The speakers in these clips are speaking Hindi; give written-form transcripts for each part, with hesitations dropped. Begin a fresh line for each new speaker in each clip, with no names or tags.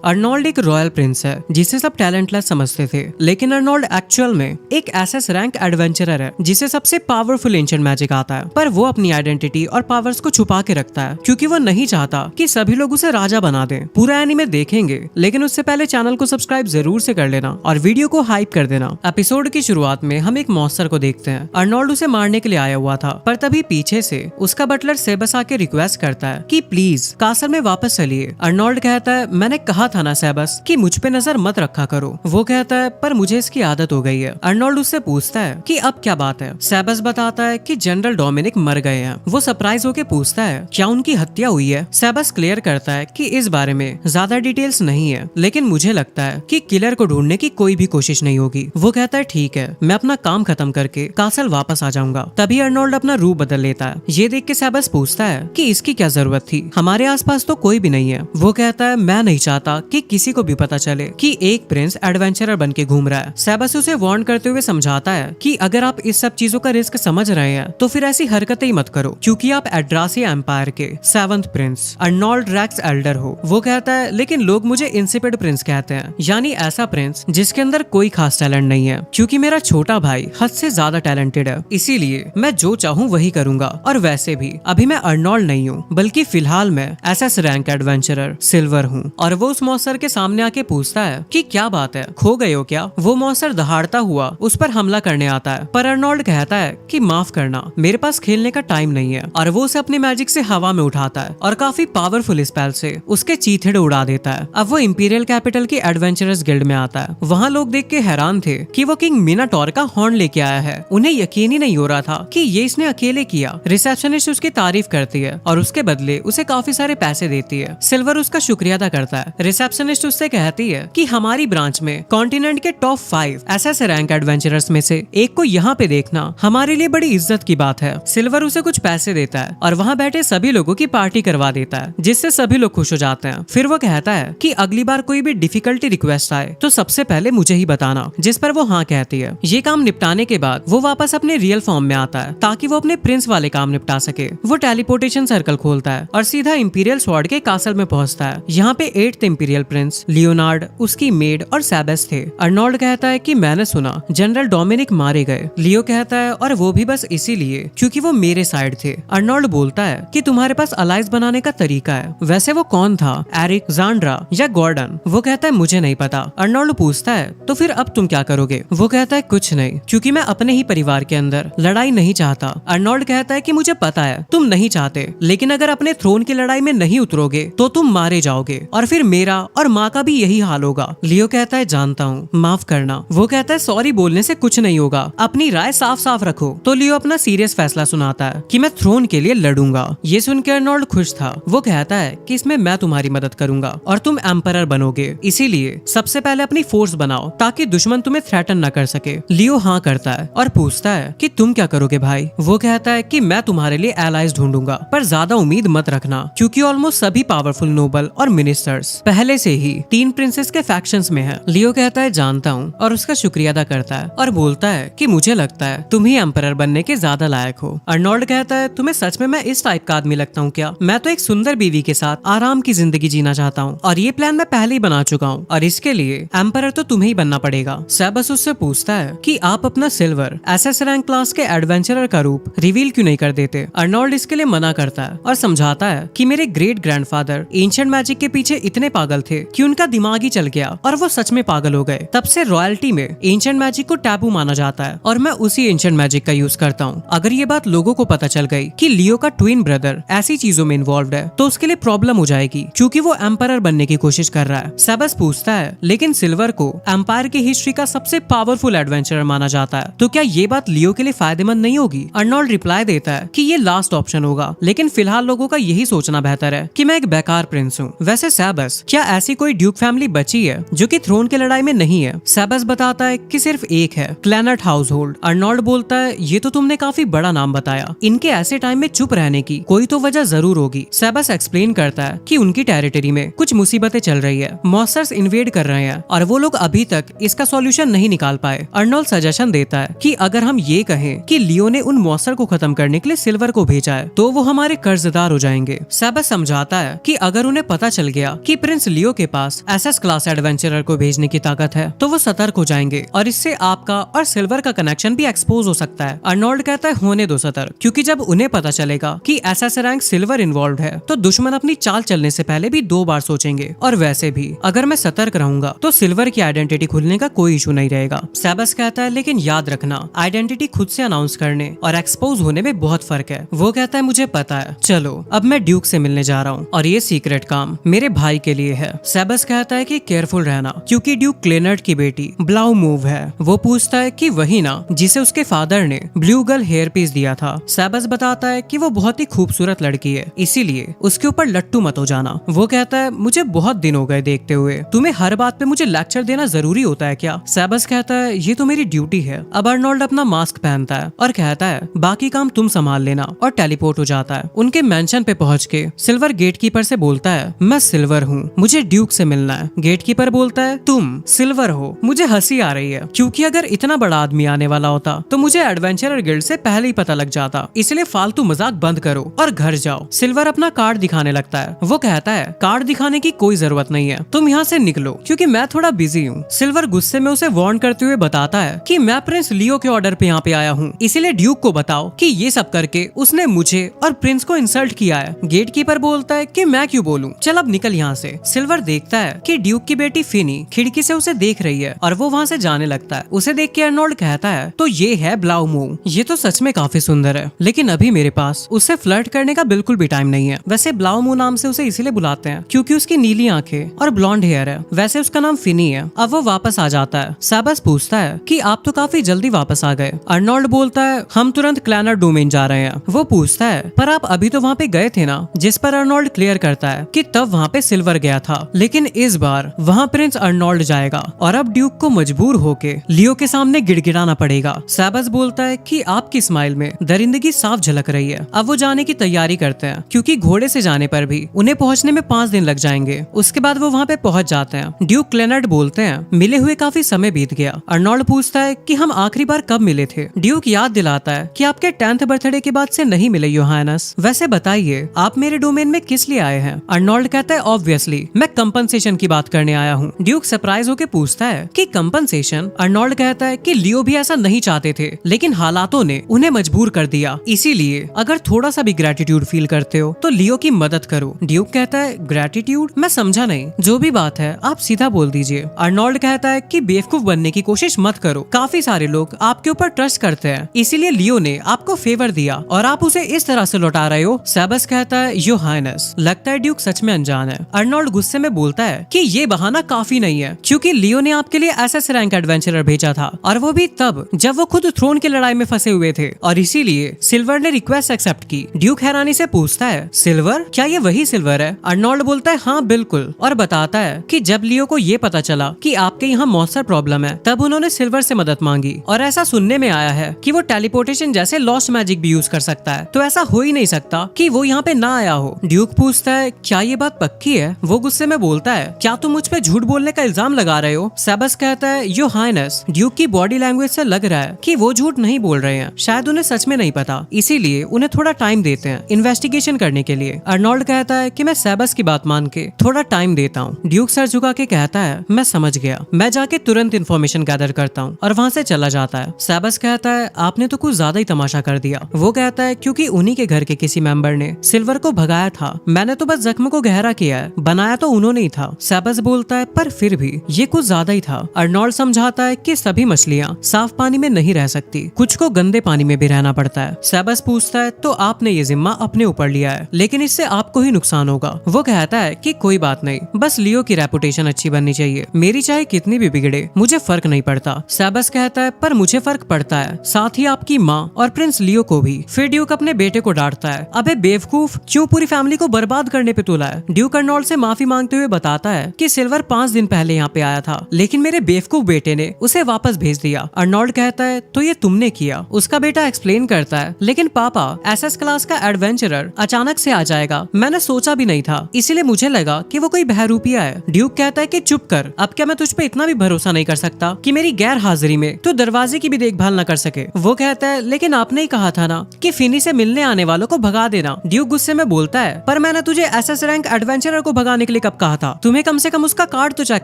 अर्नोल्ड एक रॉयल प्रिंस है जिसे सब टैलेंटलेस समझते थे, लेकिन अर्नोल्ड एक्चुअल में एक एसएस रैंक एडवेंचरर है जिसे सबसे पावरफुल एंशिएंट मैजिक आता है। पर वो अपनी आइडेंटिटी और पावर्स को छुपा के रखता है क्योंकि वो नहीं चाहता कि सभी लोग उसे राजा बना दें। पूरा एनीमे देखेंगे, लेकिन उससे पहले चैनल को सब्सक्राइब जरूर से कर लेना और वीडियो को हाइप कर देना। एपिसोड की शुरुआत में हम एक मॉन्स्टर को देखते हैं। अर्नोल्ड उसे मारने के लिए आया हुआ था, पर तभी पीछे से उसका बटलर सेबस आके रिक्वेस्ट करता है कि प्लीज कासल में वापस चलिए। अर्नोल्ड कहता है, मैंने कहा था ना सेबस कि मुझ पे नजर मत रखा करो। वो कहता है, पर मुझे इसकी आदत हो गई है। अर्नोल्ड उससे पूछता है कि अब क्या बात है। सेबस बताता है कि जनरल डोमिनिक मर गए हैं। वो सरप्राइज होके पूछता है, क्या उनकी हत्या हुई है। सेबस क्लियर करता है कि इस बारे में ज्यादा डिटेल्स नहीं है, लेकिन मुझे लगता है कि किलर को ढूंढने की कोई भी कोशिश नहीं होगी। वो कहता है, ठीक है, मैं अपना काम खत्म करके कासल वापस आ जाऊंगा। तभी अर्नोल्ड अपना रूप बदल लेता है। ये देख के सेबस पूछता है कि इसकी क्या जरूरत थी, हमारे आसपास तो कोई भी नहीं है। वो कहता है, मैं नहीं चाहता कि किसी को भी पता चले कि एक प्रिंस एडवेंचरर बन के घूम रहा है। सेबस उसे वार्न करते हुए समझाता है कि अगर आप इस सब चीजों का रिस्क समझ रहे हैं तो फिर ऐसी हरकतें ही मत करो, क्योंकि आप एड्रासिया एम्पायर के 7th Prince Arnold racks Elder हो। वो कहता है, लेकिन लोग मुझे इंसिपिड प्रिंस कहते हैं, यानी ऐसा प्रिंस जिसके अंदर कोई खास टैलेंट नहीं है। क्योंकि मेरा छोटा भाई हद से ज्यादा टैलेंटेड है, इसीलिए मैं जो चाहूँ वही करूंगा। और वैसे भी अभी मैं अर्नोल्ड नहीं हूँ, बल्कि फिलहाल मैं एसएस रैंक एडवेंचरर सिल्वर हूँ। और वो उस मॉन्स्टर के सामने आके पूछता है कि क्या बात है, खो गए हो क्या। वो मॉन्स्टर दहाड़ता हुआ उस पर हमला करने आता है, पर अर्नोल्ड कहता है कि माफ करना, मेरे पास खेलने का टाइम नहीं है। और वो उसे अपने मैजिक से हवा में उठाता है और काफी पावरफुल स्पेल से उसके चीथड़े उड़ा देता है। अब वो इंपीरियल कैपिटल की एडवेंचरर्स गिल्ड में आता है। वहाँ लोग देख के हैरान थे कि वो किंग मिनाटोर का हॉर्न लेके आया है। उन्हें यकीन ही नहीं हो रहा था कि ये इसने अकेले किया। रिसेप्शनिस्ट उसकी तारीफ करती है और उसके बदले उसे काफी सारे पैसे देती है। सिल्वर उसका शुक्रिया अदा करता है। रिसेप्शनिस्ट उससे कहती है कि हमारी ब्रांच में कॉन्टिनेंट के टॉप 5 एसएस रैंक एडवेंचरर्स में से एक को यहाँ पे देखना हमारे लिए बड़ी इज्जत की बात है। सिल्वर उसे कुछ पैसे देता है और वहाँ बैठे सभी लोगों की पार्टी करवा देता है, जिससे सभी लोग खुश हो जाते हैं। फिर वो कहता है कि अगली बार कोई भी डिफिकल्टी रिक्वेस्ट आए तो सबसे पहले मुझे ही बताना, जिस पर वो हाँ कहती है। ये काम निपटाने के बाद वो वापस अपने रियल फॉर्म में आता है ताकि वो अपने प्रिंस वाले काम निपटा सके। वो टेलीपोर्टेशन सर्कल खोलता है और सीधा इंपीरियल स्वॉर्ड के कासल में पहुंचता है। यहाँ पे 8th इंपीरियल प्रिंस लियोनार्ड, उसकी मेड और सेबस थे। अर्नोल्ड कहता है कि मैंने सुना जनरल डोमिनिक मारे गए। लियो कहता है, और वो भी बस इसीलिए क्योंकि वो मेरे साइड थे। अर्नोल्ड बोलता है कि तुम्हारे पास अलाइज बनाने का तरीका है। वैसे वो कौन था, एरिक, ज़ांड्रा या गॉर्डन। वो कहता है, मुझे नहीं पता। अर्नोल्ड पूछता है, तो फिर अब तुम क्या करोगे। वो कहता है, कुछ नहीं, क्योंकि मैं अपने ही परिवार के अंदर लड़ाई नहीं चाहता। अर्नोल्ड कहता है कि मुझे पता है तुम नहीं चाहते, लेकिन अगर अपने थ्रोन की लड़ाई में नहीं उतरोगे तो तुम मारे जाओगे और फिर मेरा और माँ का भी यही हाल होगा। लियो कहता है, जानता हूँ, माफ करना। वो कहता है, सॉरी बोलने से कुछ नहीं होगा, अपनी राय साफ साफ रखो। तो लियो अपना सीरियस फैसला सुनाता है कि मैं थ्रोन के लिए लड़ूंगा। ये सुनकर अर्नोल्ड खुश था। वो कहता है कि इसमें मैं तुम्हारी मदद करूंगा और तुम एम्परर बनोगे, इसीलिए सबसे पहले अपनी फोर्स बनाओ ताकि दुश्मन तुम्हें थ्रेटन न कर सके। लियो हाँ करता है और पूछता है कि तुम क्या करोगे भाई। वो कहता है कि मैं तुम्हारे लिए एलाइज ढूंढूंगा, पर ज्यादा उम्मीद मत रखना, क्योंकि ऑलमोस्ट सभी पावरफुल नोबल और मिनिस्टर्स पहले से ही 3 प्रिंसेस के फैक्शंस में हैं। लियो कहता है, जानता हूँ, और उसका शुक्रिया अदा करता है और बोलता है कि मुझे लगता है तुम ही एम्परर बनने के ज्यादा लायक हो। अर्नोल्ड कहता है, तुम्हें सच में मैं इस टाइप का आदमी लगता हूँ क्या। मैं तो एक सुंदर बीवी के साथ आराम की जिंदगी जीना चाहता हूँ और ये प्लान मैं पहले ही बना चुका हूँ, और इसके लिए एम्परर तो तुम्हें ही बनना पड़ेगा। सेबस उससे पूछता है कि आप अपना सिल्वर एसएस रैंक क्लास के एडवेंचरर का रूप रिवील क्यों नहीं कर देते। अर्नोल्ड इसके लिए मना करता है और समझाता है कि मेरे ग्रेट ग्रैंडफादर एंशिएंट मैजिक के पीछे इतने पागल थे कि उनका दिमाग ही चल गया और वो सच में पागल हो गए। तब से रॉयल्टी में एंशिएंट मैजिक को टैबू माना जाता है और मैं उसी एंशिएंट मैजिक का यूज करता हूँ। अगर ये बात लोगों को पता चल गई कि लियो का ट्विन ब्रदर ऐसी चीजों में इन्वॉल्व है तो उसके लिए प्रॉब्लम हो जाएगी, क्योंकि वो एम्परर बनने की कोशिश कर रहा है। सेबस पूछता है, लेकिन सिल्वर को एम्पायर की हिस्ट्री का सबसे पावरफुल एडवेंचरर माना जाता है, तो क्या ये बात लियो के लिए फायदेमंद नहीं होगी। अर्नोल्ड रिप्लाई देता है कि ये लास्ट ऑप्शन होगा, लेकिन फिलहाल लोगों का यही सोचना बेहतर है कि मैं एक बेकार प्रिंस हूँ। वैसे सेबस, क्या ऐसी कोई ड्यूक फैमिली बची है जो कि थ्रोन की लड़ाई में नहीं है। सेबस बताता है कि सिर्फ एक है, क्लैनट हाउस होल्ड। अर्नोल्ड बोलता है, ये तो तुमने काफी बड़ा नाम बताया, इनके ऐसे टाइम में चुप रहने की कोई तो वजह जरूर होगी। सेबस एक्सप्लेन करता है कि उनकी टेरिटरी में कुछ मुसीबतें चल रही है, मॉन्स्टर्स इन्वेड कर रहे हैं और वो लोग अभी तक इसका सॉल्यूशन नहीं निकाल पाए। अर्नोल्ड सजेशन देता है कि अगर हम ये कहें कि लियो ने उन मॉन्स्टर को खत्म करने के लिए सिल्वर को भेजा है तो वो हमारे कर्जदार हो जाएंगे। सेबस समझाता है कि अगर उन्हें पता चल गया कि प्रिंस लियो के पास एसएस क्लास एडवेंचरर को भेजने की ताकत है तो वो सतर्क हो जाएंगे और इससे आपका और सिल्वर का कनेक्शन भी एक्सपोज हो सकता है। अर्नोल्ड कहता है होने दो सतर्क, क्योंकि जब उन्हें पता चलेगा कि एसएस रैंक सिल्वर इन्वॉल्व है तो दुश्मन अपनी चाल चलने से पहले भी 2 बार सोचेंगे। और वैसे भी अगर मैं सतर्क रहूंगा तो सिल्वर की आइडेंटिटी खुलने का कोई इशू नहीं रहेगा। सेबस कहता है लेकिन याद रखना, आइडेंटिटी खुद से अनाउंस करने और एक्सपोज होने में बहुत फर्क है। वो कहता है मुझे पता है, चलो अब मैं ड्यूक से मिलने जा रहा हूँ और ये सीक्रेट काम मेरे भाई के लिए है। सेबस कहता है कि केयरफुल रहना, क्योंकि ड्यूक क्लेनर्ड की बेटी ब्लाउ मूव है। वो पूछता है कि वही ना जिसे उसके फादर ने ब्लू गर्ल हेयर पीस दिया था। सेबस बताता है कि वो बहुत ही खूबसूरत लड़की है, इसीलिए उसके ऊपर लट्टू मत हो जाना। वो कहता है मुझे बहुत दिन हो गए देखते हुए, तुम्हें हर बात पे मुझे लेक्चर देना जरूरी होता है क्या? सेबस कहता है ये तो मेरी ड्यूटी है। अब अर्नोल्ड अपना मास्क पहनता है और कहता है बाकी काम तुम संभाल लेना, और टेलीपोर्ट हो जाता है। उनके मेंशन पे पहुंच के सिल्वर गेटकीपर से बोलता है मैं सिल्वर हूँ, मुझे ड्यूक से मिलना है। गेटकीपर बोलता है तुम सिल्वर हो? मुझे हंसी आ रही है, क्योंकि अगर इतना बड़ा आदमी आने वाला होता तो मुझे एडवेंचरर गिल्ड से पहले ही पता लग जाता, इसलिए फालतू मजाक बंद करो और घर जाओ। सिल्वर अपना कार्ड दिखाने लगता है। वो कहता है कार्ड दिखाने की कोई जरूरत नहीं है, तुम यहाँ से निकलो क्योंकि मैं थोड़ा बिजी हूँ। सिल्वर गुस्से में उसे वार्न करते हुए बताता है कि मैं प्रिंस लियो के ऑर्डर पे यहाँ पे आया हूँ, इसीलिए ड्यूक को बताओ कि ये सब करके उसने मुझे और प्रिंस को इंसल्ट किया है। गेटकीपर बोलता है कि मैं क्यों बोलूं, चल अब निकल यहाँ से। सिल्वर देखता है कि ड्यूक की बेटी फिनी खिड़की से उसे देख रही है और वो वहाँ से जाने लगता है। उसे देख के अर्नोल्ड कहता है तो ये है ब्लाउ मूव, ये तो सच में काफी सुंदर है, लेकिन अभी मेरे पास उससे फ्लर्ट करने का बिल्कुल भी टाइम नहीं है। वैसे ब्लाउ मूव नाम से उसे इसीलिए बुलाते हैं क्योंकि उसकी नीली आंखें और ब्लॉन्ड हेयर है। वैसे उसका नाम फिनी है। अब वो वापस आ जाता है। सेबस पूछता है कि आप तो काफी जल्दी वापस आ गए। अर्नोल्ड बोलता है हम तुरंत क्लैनर डोमेन जा रहे हैं। वो पूछता है पर आप अभी तो वहाँ पे गए थे ना, जिस पर अर्नोल्ड क्लियर करता है कि तब वहाँ पे सिल्वर गया था, लेकिन इस बार वहाँ प्रिंस अर्नोल्ड जाएगा और अब ड्यूक को मजबूर होके लियो के सामने गिड़गिड़ाना पड़ेगा। सेबस बोलता है कि आपकी स्माइल में दरिंदगी साफ झलक रही है। अब वो जाने की तैयारी करते हैं, क्योंकि घोड़े से जाने पर भी उन्हें पहुंचने में 5 दिन लग जाएंगे। उसके बाद वो वहाँ पे पहुंच जाते हैं। ड्यूक क्लेनर्ड बोलते हैं मिले हुए काफी समय बीत गया। अर्नोल्ड पूछता है कि हम आखिरी बार कब मिले थे। ड्यूक याद दिलाता है कि आपके 10th बर्थडे के बाद से नहीं मिले योहानस। वैसे बताइए आप मेरे डोमेन में किस लिए आए हैं? अर्नोल्ड कहता है ऑब्वियसली मैं कंपनसेशन की बात करने आया हूँ। ड्यूक सरप्राइज होकर पूछता है कि कंपनसेशन? अर्नोल्ड कहता है कि लियो भी ऐसा नहीं चाहते थे, लेकिन हालातों ने उन्हें मजबूर कर दिया, इसीलिए अगर थोड़ा सा भी ग्रेटिट्यूड फील करते हो तो लियो की मदद करो। ड्यूक कहता है ग्रेटिट्यूड? मैं समझा नहीं, जो भी बात है आप सीधा बोल दीजिए। अर्नोल्ड कहता है कि बेवकूफ बनने की कोशिश मत करो, काफी सारे लोग आपके ऊपर ट्रस्ट करते हैं, इसीलिए लियो ने आपको फेवर दिया और आप उसे इस तरह से लौटा रहे हो। सेबस कहता है योर हाइनेस, लगता है ड्यूक सच में अनजान है। अर्नोल्ड गुस्से में बोलता है कि ये बहाना काफी नहीं है, क्योंकि लियो ने आपके लिए एसएस रैंक एडवेंचरर भेजा था, और वो भी तब जब वो खुद थ्रोन की लड़ाई में फंसे हुए थे, और इसीलिए सिल्वर ने रिक्वेस्ट एक्सेप्ट की। ड्यूक हैरानी से पूछता है सिल्वर? क्या ये वही सिल्वर है? अर्नोल्ड बोलता है हाँ बिल्कुल, और बताता है कि जब लियो को ये पता चला कि आपके यहाँ मॉन्स्टर प्रॉब्लम है, तब उन्होंने सिल्वर से मदद मांगी, और ऐसा सुनने में आया है कि वो टेलीपोर्टेशन जैसे लॉस्ट मैजिक भी यूज कर सकता है, तो ऐसा हो ही नहीं सकता कि वो यहाँ पे ना आया हो। ड्यूक पूछता है क्या ये बात पक्की है? वो गुस्से में बोलता है क्या तुम मुझ पे झूठ बोलने का इल्जाम लगा रहे हो? सेबस कहता है योर हाइनेस, ड्यूक की बॉडी लैंग्वेज से लग रहा है कि वो झूठ नहीं बोल रहे हैं, शायद उन्हें सच में नहीं पता, इसीलिए उन्हें थोड़ा टाइम देते हैं इन्वेस्टिगेशन करने के लिए। अर्नोल्ड कहता है कि मैं सेबस की बात मान के थोड़ा टाइम देता हूँ। ड्यूक सर झुका के कहता है मैं समझ गया, मैं जाके तुरंत इन्फॉर्मेशन गैदर करता हूँ, और वहाँ से चला जाता है। सेबस कहता है आपने तो कुछ ज्यादा ही तमाशा कर दिया। वो कहता है क्योंकि उन्हीं के घर के किसी मेंबर ने सिल्वर को भगाया था, मैंने तो बस जख्म को गहरा किया है, बनाया तो उन्होंने ही था। सेबस बोलता है पर फिर भी ये कुछ ज्यादा ही था। अर्नोल्ड समझाता है कि सभी मछलियाँ साफ पानी में नहीं रह सकती, कुछ को गंदे पानी में भी रहना पड़ता है। सेबस पूछता है तो आपने ये जिम्मा अपने ऊपर लिया है, लेकिन इससे आपको ही नुकसान होगा। वो कहता है कि कोई बात नहीं, बस लियो की रेपुटेशन अच्छी बननी चाहिए, मेरी चाहे कितनी भी बिगड़े मुझे फर्क नहीं पड़ता। सेबस कहता है पर मुझे फर्क पड़ता है, साथ ही आपकी माँ और प्रिंस लियो को भी। फिर ड्यूक अपने बेटे को डांटता है अबे बेवकूफ, क्यों पूरी फैमिली को बर्बाद करने पे तुला है? ड्यूक अर्नोल्ड से माफी मांगते हुए बताता है कि सिल्वर 5 दिन पहले यहाँ पे आया था, लेकिन मेरे बेवकूफ बेटे ने उसे वापस भेज दिया। अर्नोल्ड कहता है तो ये तुमने किया? उसका बेटा एक्सप्लेन करता है लेकिन पापा एसएस क्लास का एडवेंचरर अचानक से आ जाएगा, मैंने सोचा भी नहीं था, इसीलिए मुझे लगा कि वो कोई बहरूपिया है। ड्यूक कहता है कि चुप कर, अब क्या मैं तुझ पे इतना भी भरोसा नहीं कर सकता कि मेरी गैर हाजिरी में तो दरवाजे की भी देखभाल न कर सके? वो कहता है लेकिन आपने ही कहा था ना कि फिनी से मिलने आने वालों को भगा देना। ड्यूक गुस्से में बोलता है पर मैंने तुझे एसएस रैंक एडवेंचरर को भगाने के लिए कब कहा था? तुम्हें कम से कम उसका कार्ड तो चेक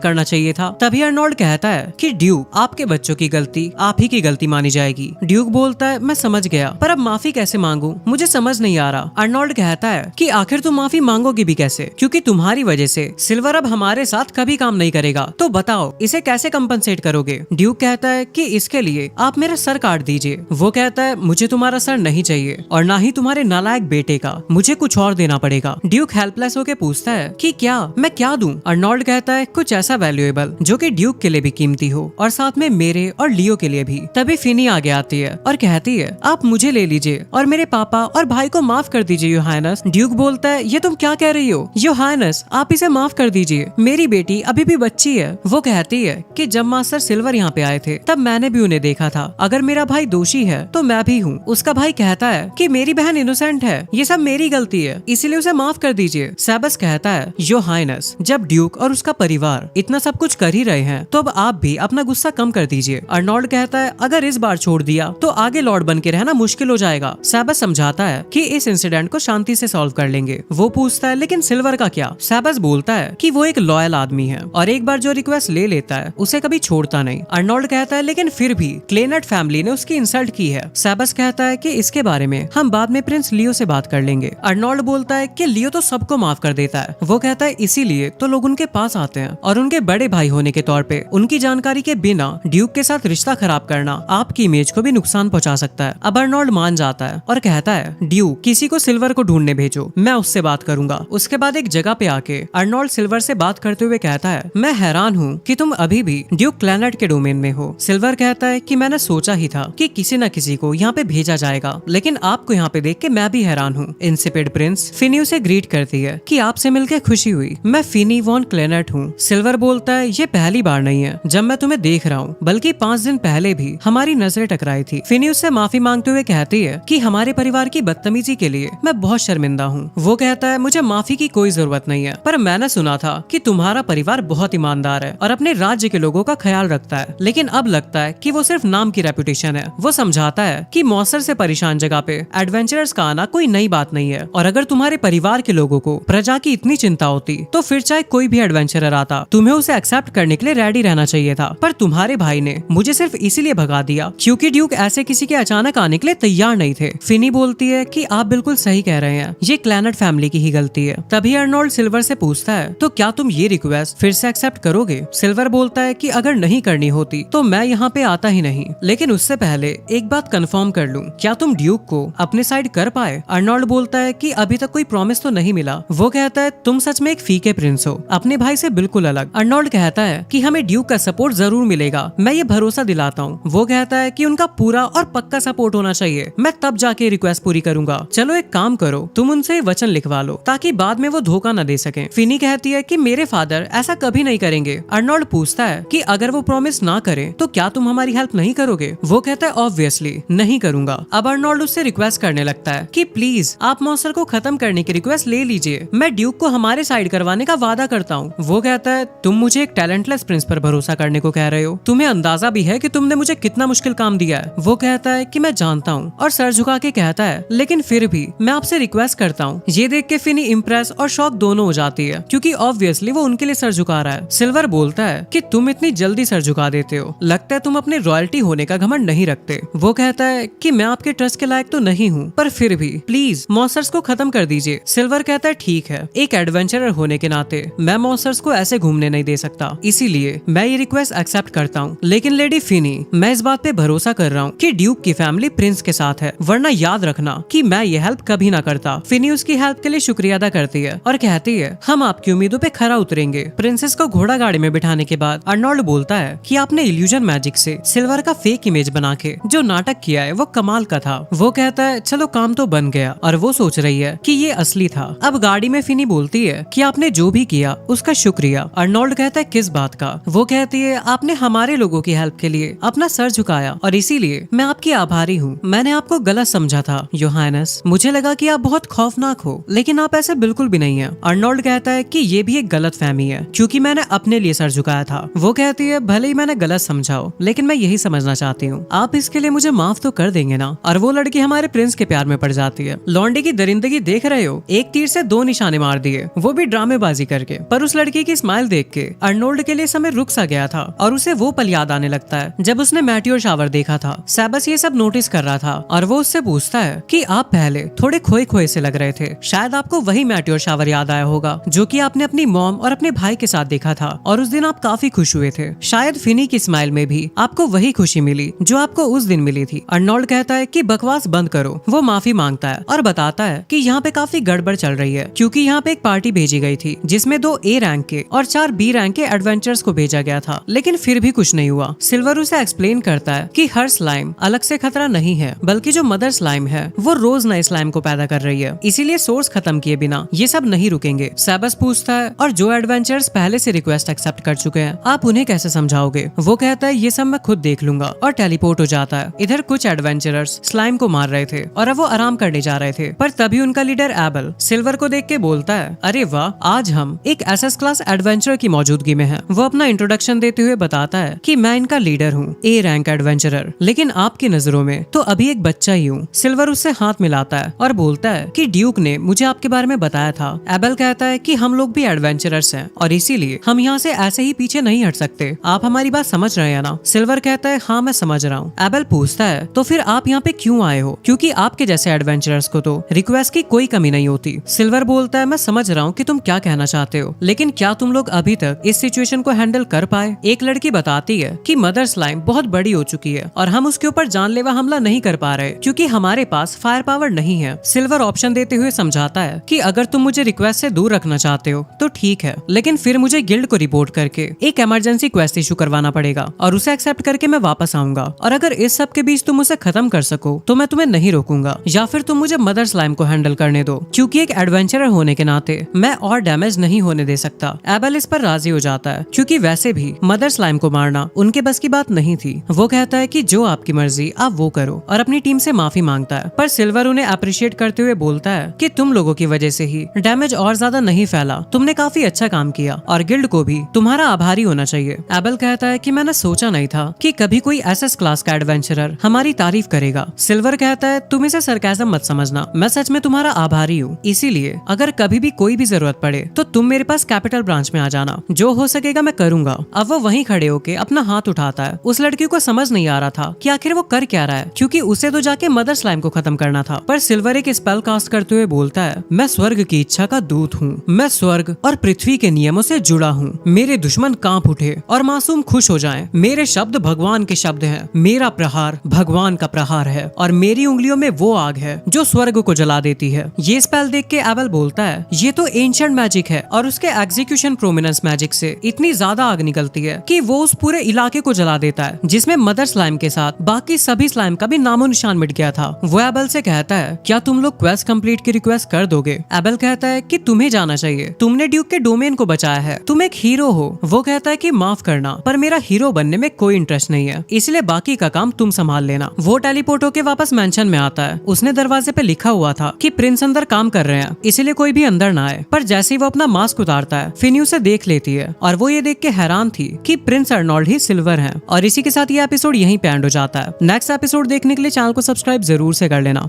करना चाहिए था। तभी अर्नोल्ड कहता है कि ड्यूक, आपके बच्चों की गलती आप ही की गलती मानी जाएगी। ड्यूक बोलता है मैं समझ गया, पर अब माफी कैसे मांगू, मुझे समझ नहीं आ रहा। अर्नोल्ड कहता है कि आखिर तुम माफी मांगोगी भी कैसे, क्योंकि तुम्हारी वजह से सिल्वर अब हमारे साथ कभी काम नहीं करेगा। तो बताओ इसे कैसे कंपनसेट करोगे? ड्यूक कहता है कि इसके लिए आप मेरा सर काट दीजिए। वो कहता है मुझे तुम्हारा सर नहीं चाहिए और ना ही तुम्हारे नालायक बेटे का, मुझे कुछ और देना पड़ेगा। ड्यूक हेल्पलेस होकर पूछता है कि क्या मैं क्या दूं? अर्नोल्ड कहता है कुछ ऐसा वैल्यूएबल जो कि ड्यूक के लिए भी कीमती हो और साथ में मेरे और लियो के लिए भी। तभी फिनी आगे आती है और कहती है आप मुझे ले लीजिए और मेरे पापा और भाई को माफ कर दीजिए योर हाइनेस। ड्यूक बोलता है ये तुम क्या कह रही हो योर हाइनेस, आप इसे माफ कर दीजिए, मेरी बेटी अभी भी बच्ची है। वो कहती है कि जब मास्टर सिल्वर यहाँ पे आए थे तब मैंने भी उन्हें देखा था, अगर मेरा भाई दोषी है तो मैं भी हूँ। उसका भाई कहता है कि मेरी बहन इनोसेंट है, ये सब मेरी गलती है, इसीलिए उसे माफ कर दीजिए। सेबस कहता है योर हाइनेस, जब ड्यूक और उसका परिवार इतना सब कुछ कर ही रहे हैं तो अब आप भी अपना गुस्सा कम कर दीजिए। अर्नोल्ड कहता है अगर इस बार छोड़ दिया तो आगे लॉर्ड बन के रहना मुश्किल हो जाएगा। सेबस समझाता है कि इस इंसिडेंट को शांति से सॉल्व कर लेंगे। वो पूछता है लेकिन सिल्वर का क्या? सेबस बोलता है कि वो एक लॉयल आदमी है और एक बार जो रिक्वेस्ट ले लेता है उसे कभी छोड़ता नहीं। अर्नोल्ड कहता है लेकिन फिर भी क्लेनट फैमिली ने उसकी इंसल्ट की है। सेबस कहता है कि इसके बारे में हम बाद में प्रिंस लियो से बात कर लेंगे। अर्नोल्ड बोलता है कि लियो तो सबको माफ कर देता है। वो कहता है इसीलिए तो लोग उनके पास आते हैं और उनके बड़े भाई होने के तौर पे उनकी जानकारी के बिना ड्यूक के साथ रिश्ता खराब करना आपकी इमेज को भी नुकसान पहुंचा सकता है। अब अर्नोल्ड मान जाता है और कहता है ड्यूक किसी को सिल्वर को ढूंढने भेजो, मैं उससे बात करूंगा। उसके बाद एक जगह पे आके अर्नोल्ड सिल्वर से बात करते हुए कहता है मैं हैरान हूँ कि तुम अभी भी ड्यूक क्लैनेट के डोमेन में हो। सिल्वर कहता है कि मैंने सोचा ही था कि किसी न किसी को यहाँ पे भेजा जाएगा, लेकिन आपको यहाँ पे देख के मैं भी हैरान हूँ। इंसिपिड प्रिंस फिनी उसे ग्रीट करती है कि आपसे मिलकर खुशी हुई, मैं फिनी वॉन क्लैनेट हूँ। सिल्वर बोलता है ये पहली बार नहीं है जब मैं तुम्हें देख रहा हूँ, बल्कि 5 दिन पहले भी हमारी नजरें टकराई थी। फिनी उससे माफी मांगते हुए कहती है कि हमारे परिवार की बदतमीजी के लिए मैं बहुत शर्मिंदा हूँ। वो कहता है मुझे माफी की कोई जरूरत नहीं है, पर मैंने सुना था कि तुम्हारा परिवार बहुत ईमानदार है और अपने राज्य के लोगों का ख्याल रखता है, लेकिन अब लगता है कि वो सिर्फ नाम की रेपुटेशन है। वो समझाता है कि मौसर से परेशान जगह पे एडवेंचरर्स का आना कोई नई बात नहीं है, और अगर तुम्हारे परिवार के लोगों को प्रजा की इतनी चिंता होती तो फिर चाहे कोई भी एडवेंचरर आता तुम्हें उसे एक्सेप्ट करने के लिए रेडी रहना चाहिए था। पर तुम्हारे भाई ने मुझे सिर्फ इसीलिए भगा दिया क्योंकि ड्यूक ऐसे किसी के अचानक आने के लिए तैयार नहीं थे। फिनी बोलती है कि आप बिल्कुल सही कह रहे हैं, ये क्लैनेट फैमिली की ही गलती है। तभी अर्नोल्ड सिल्वर से पूछता है तो क्या तुम ये रिक्वेस्ट फिर से एक्सेप्ट करोगे? सिल्वर बोलता है कि अगर नहीं करनी होती तो मैं यहाँ पे आता ही नहीं, लेकिन उससे पहले एक बात कंफर्म कर लूं, क्या तुम ड्यूक को अपने साइड कर पाए? अर्नोल्ड बोलता है कि अभी तक कोई प्रॉमिस तो नहीं मिला। वो कहता है तुम सच में एक फीके प्रिंस हो, अपने भाई से बिल्कुल अलग। अर्नोल्ड कहता है कि हमें ड्यूक का सपोर्ट जरूर मिलेगा, मैं ये भरोसा दिलाता हूँ। वो कहता है कि उनका पूरा और पक्का सपोर्ट होना चाहिए, मैं तब जाके रिक्वेस्ट पूरी करूंगा। चलो एक काम करो, तुम उनसे वचन लिखवा लो ताकि बाद में वो धोखा न दे सके। फिनी कहती है कि मेरे फादर ऐसा कभी नहीं करेंगे। अर्नोल्ड पूछता है कि अगर वो प्रॉमिस ना करे तो क्या तुम हमारी हेल्प नहीं करोगे? वो कहता है ऑब्वियसली नहीं करूंगा। अब अर्नोल्ड उससे रिक्वेस्ट करने लगता है कि प्लीज आप मॉन्स्टर को खत्म करने की रिक्वेस्ट ले लीजिए, मैं ड्यूक को हमारे साइड करवाने का वादा करता हूँ। वो कहता है तुम मुझे एक टैलेंटलेस प्रिंस पर भरोसा करने को कह रहे हो, तुम्हें अंदाजा भी है कि तुमने मुझे कितना मुश्किल काम दिया है? वो कहता है कि मैं जानता हूँ, और सर झुका के कहता है लेकिन फिर भी मैं आपसे रिक्वेस्ट करता हूँ। ये देख के फिनी इम्प्रेस और शॉक दोनों हो जाती है क्योंकि ऑब्वियसली वो उनके लिए सर झुका रहा है। सिल्वर बोलता है कि तुम इतनी जल्दी सर झुका देते हो, लगता है तुम अपने रॉयल्टी होने का घमंड नहीं रखते। वो कहता है कि मैं आपके ट्रस्ट के लायक तो नहीं हूँ, पर फिर भी प्लीज मॉन्स्टर्स को खत्म कर दीजिए। सिल्वर कहता है ठीक है, एक एडवेंचरर होने के नाते मैं मॉन्स्टर्स को ऐसे घूमने नहीं दे सकता, इसीलिए मैं ये रिक्वेस्ट एक्सेप्ट करता हूँ। लेकिन लेडी फिनी, मैं इस बात पे भरोसा कर रहा हूँ कि ड्यूक की फैमिली प्रिंस के साथ है, वरना याद रखना कि मैं ये हेल्प कभी ना करता। फिनी उसकी हेल्प के लिए शुक्रिया अदा करती है और कहती है हम आपकी उम्मीदों पे खरा उतरेंगे। प्रिंसेस को घोड़ा गाड़ी में बिठाने के बाद अर्नोल्ड बोलता है कि आपने इल्यूजन मैजिक से सिल्वर का फेक इमेज बना के जो नाटक किया है वो कमाल का था। वो कहता है चलो काम तो बन गया, और वो सोच रही है कि ये असली था। अब गाड़ी में फिनी बोलती है कि आपने जो भी किया उसका शुक्रिया। अर्नोल्ड कहता है किस बात का? वो कहती है आपने हमारे लोगों की हेल्प के लिए अपना सर झुकाया और इसीलिए मैं आपकी आभारी हूँ। मैंने आपको गलत समझा था योर हाइनेस, मुझे लगा कि आप बहुत खौफनाक हो, लेकिन आप ऐसे बिल्कुल भी नहीं है। अर्नोल्ड कहता है कि ये भी एक गलत फहमी है क्योंकि मैंने अपने लिए सर झुकाया था। वो कहती है भले ही मैंने गलत समझा हो, लेकिन मैं यही समझना चाहती हूँ, आप इसके लिए मुझे माफ तो कर देंगे ना? और वो लड़की हमारे प्रिंस के प्यार में पड़ जाती है। लॉन्डे की दरिंदगी देख रहे हो, एक तीर से 2 निशाने मार दिए, वो भी ड्रामे ड्रामेबाजी करके। पर उस लड़की की स्माइल देख के अर्नोल्ड के लिए समय रुक सा गया था और उसे वो पल याद आने लगता है जब उसने मैटियोर शावर देखा था। सेबस ये सब नोटिस कर रहा था और वो उससे पूछता है कि आप पहले थोड़े खोए खोए से लग रहे थे, शायद आपको वही मैटियोर शावर याद आया होगा जो कि आपने अपनी मॉम और अपने भाई के साथ देखा था और उस दिन आप काफी खुश हुए थे। शायद फिनी की स्माइल में भी आपको वही खुशी मिली जो आपको उस दिन मिली थी। अर्नोल्ड कहता है कि बकवास बंद करो। वो माफी मांगता है और बताता है कि यहाँ पे काफी गड़बड़ चल रही है क्योंकि यहाँ पे एक पार्टी भेजी गई थी जिसमें 2 A रैंक के और 4 B रैंक के एडवेंचर्स को भेजा गया था, लेकिन फिर भी कुछ नहीं हुआ। सिल्वर उसे एक्सप्लेन करता है कि हर स्लाइम अलग से खतरा नहीं है, बल्कि जो मदर स्लाइम है वो रोज नए स्लाइम को पैदा कर रही है, इसीलिए सोर्स खत्म किए बिना ये सब नहीं रुकेंगे। सेबस पूछता है और जो एडवेंचर्स पहले से रिक्वेस्ट एक्सेप्ट कर चुके हैं आप उन्हें कैसे समझाओगे? वो कहता है ये सब मैं खुद देख लूंगा और टेलीपोर्ट हो जाता है। इधर कुछ एडवेंचरर्स स्लाइम को मार रहे थे और अब वो आराम करने जा रहे थे, पर तभी उनका लीडर एबल सिल्वर को देख के बोलता है, अरे वाह, आज हम एक एसएस क्लास एडवेंचरर की मौजूदगी में हैं। वो अपना इंट्रोडक्शन देते हुए बताता है कि मैं इनका लीडर हूँ, A रैंक एडवेंचरर, लेकिन आपकी नजरों में तो अभी एक बच्चा ही हूँ। सिल्वर उससे हाथ मिलाता है और बोलता है कि ड्यूक ने मुझे आपके बारे में बताया था। एबल कहता है कि हम लोग भी एडवेंचरर्स हैं और इसीलिए हम यहाँ से ऐसे ही पीछे नहीं हट सकते। आप हमारी बात समझ रहे हैं ना? सिल्वर कहता है हाँ मैं समझ रहा हूँ। एबल पूछता है तो फिर आप यहाँ पे क्यों आए हो? क्योंकि आपके जैसे एडवेंचरर्स को तो रिक्वेस्ट की कोई कमी नहीं होती। सिल्वर बोलता है मैं समझ रहा हूँ कि तुम क्या कहना चाहते हो, लेकिन क्या तुम लोग अभी तक इस सिचुएशन को हैंडल कर पाए? एक लड़की बताती है कि मदर स्लाइम बहुत बड़ी हो चुकी है और हम उसके ऊपर जानलेवा हमला नहीं कर पा रहे क्योंकि हमारे पास फायर पावर नहीं है। सिल्वर ऑप्शन देते हुए समझाता है कि अगर तुम मुझे रिक्वेस्ट से दूर रखना चाहते हो तो ठीक है, लेकिन फिर मुझे गिल्ड को रिपोर्ट करके एक इमरजेंसी क्वेस्ट इशू करवाना पड़ेगा और उसे एक्सेप्ट करके मैं वापस आऊंगा। और अगर इस सब के बीच तुम उसे खत्म कर सको तो मैं तुम्हें नहीं रोकूंगा, या फिर तुम मुझे मदर स्लाइम को हैंडल करने दो क्योंकि एक एडवेंचरर होने के नाते मैं और डैमेज नहीं होने दे सकता। एबल इस पर राजी हो जाता है क्योंकि वैसे भी मदर स्लाइम को मारना उनके बस की बात नहीं थी। वो कहता है कि जो आपकी मर्जी आप वो करो और अपनी टीम से माफी मांगता है, पर सिल्वर उन्हें अप्रिशिएट करते हुए बोलता है कि तुम लोगों की वजह से ही डैमेज और ज्यादा नहीं फैला, तुमने काफी अच्छा काम किया और गिल्ड को भी तुम्हारा आभारी होना चाहिए। एबल कहता है कि मैंने सोचा नहीं था कि कभी कोई एसएस क्लास का एडवेंचरर हमारी तारीफ करेगा। सिल्वर कहता है तुम इसे सरकाज़म मत समझना, मैं सच में तुम्हारा आभारी हूँ, इसीलिए अगर कभी भी कोई भी जरूरत पड़े तो तुम मेरे पास कैपिटल ब्रांच में आ जाना, जो हो सकेगा मैं करूंगा। अब वो वहीं खड़े होके अपना हाथ उठाता है। उस लड़की को समझ नहीं आ रहा था कि आखिर वो कर क्या रहा है क्योंकि उसे तो जाके मदर स्लाइम को खत्म करना था। पर सिल्वर एक स्पेल कास्ट करते हुए बोलता है मैं स्वर्ग की इच्छा का दूत हूँ, मैं स्वर्ग और पृथ्वी के नियमों से जुड़ा हूँ। मेरे दुश्मन कांप उठे और मासूम खुश हो जाएं। मेरे शब्द भगवान के शब्द हैं, मेरा प्रहार भगवान का प्रहार है और मेरी उंगलियों में वो आग है जो स्वर्ग को जला देती है। ये स्पेल देख के एबल बोलता है ये तो एंशिएंट मैजिक है और उसके एग्जीक्यूशन प्रोमिनेंस मैजिक से इतनी ज्यादा आग निकलती है कि वो उस पूरे इलाके को जला देता है जिसमें मदर स्लाइम के साथ बाकी सभी स्लाइम का भी नामो निशान मिट गया था। वो एबल से कहता है क्या तुम लोग क्वेस्ट कंप्लीट की रिक्वेस्ट कर दोगे? एबल कहता है कि तुम्हें जाना चाहिए, तुमने ड्यूक के डोमेन को बचाया है, तुम एक हीरो हो। वो कहता है कि माफ करना पर मेरा हीरो बनने में कोई इंटरेस्ट नहीं है, इसलिए बाकी का काम तुम संभाल लेना। वो टेलीपोर्ट होके वापस मेंशन में आता है। उसने दरवाजे पे लिखा हुआ था कि प्रिंस अंदर काम कर रहे हैं, इसलिए कोई भी अंदर ना आए। पर जैसे ही वो अपना मास्क उतारता है फिनी उसे देख लेती है और वो ये देख के हैरान थी कि प्रिंस अर्नोल्ड ही सिल्वर हैं। और इसी के साथ ये एपिसोड यहीं पे एंड हो जाता है। नेक्स्ट एपिसोड देखने के लिए चैनल को सब्सक्राइब जरूर से कर लेना।